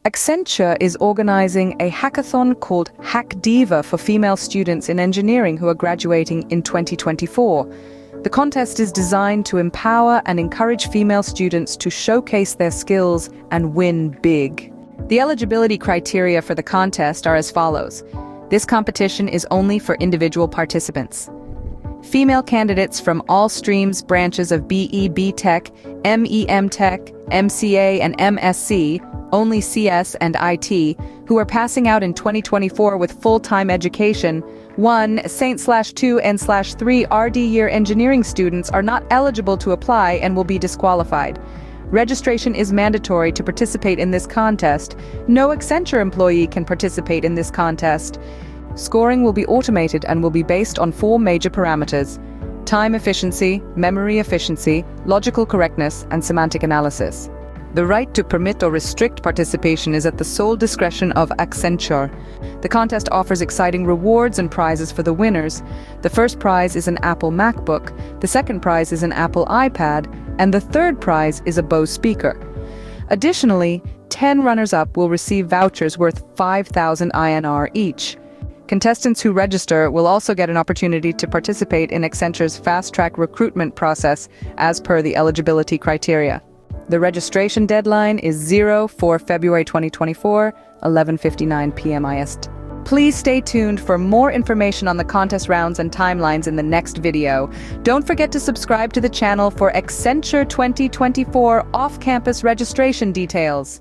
Accenture is organizing a hackathon called Hack Diva for female students in engineering who are graduating in 2024. The contest is designed to empower and encourage female students to showcase their skills and win big. The eligibility criteria for the contest are as follows. This competition is only for individual participants. Female candidates from all streams, branches of BE, BTech, MEM Tech, MCA, and MSc, only CS and IT, who are passing out in 2024 with full-time education. 1. Saint/2 and /3 RD year engineering students are not eligible to apply and will be disqualified. Registration is mandatory to participate in this contest. No Accenture employee can participate in this contest. Scoring will be automated and will be based on 4 major parameters: time efficiency, memory efficiency, logical correctness, and semantic analysis. The right to permit or restrict participation is at the sole discretion of Accenture. The contest offers exciting rewards and prizes for the winners. The first prize is an Apple MacBook, the second prize is an Apple iPad, and the third prize is a Bose speaker. Additionally, 10 runners-up will receive vouchers worth 5,000 INR each. Contestants who register will also get an opportunity to participate in Accenture's fast-track recruitment process as per the eligibility criteria. The registration deadline is 4 February 2024, 11:59 p.m. IST. Please stay tuned for more information on the contest rounds and timelines in the next video. Don't forget to subscribe to the channel for Accenture 2024 off-campus registration details.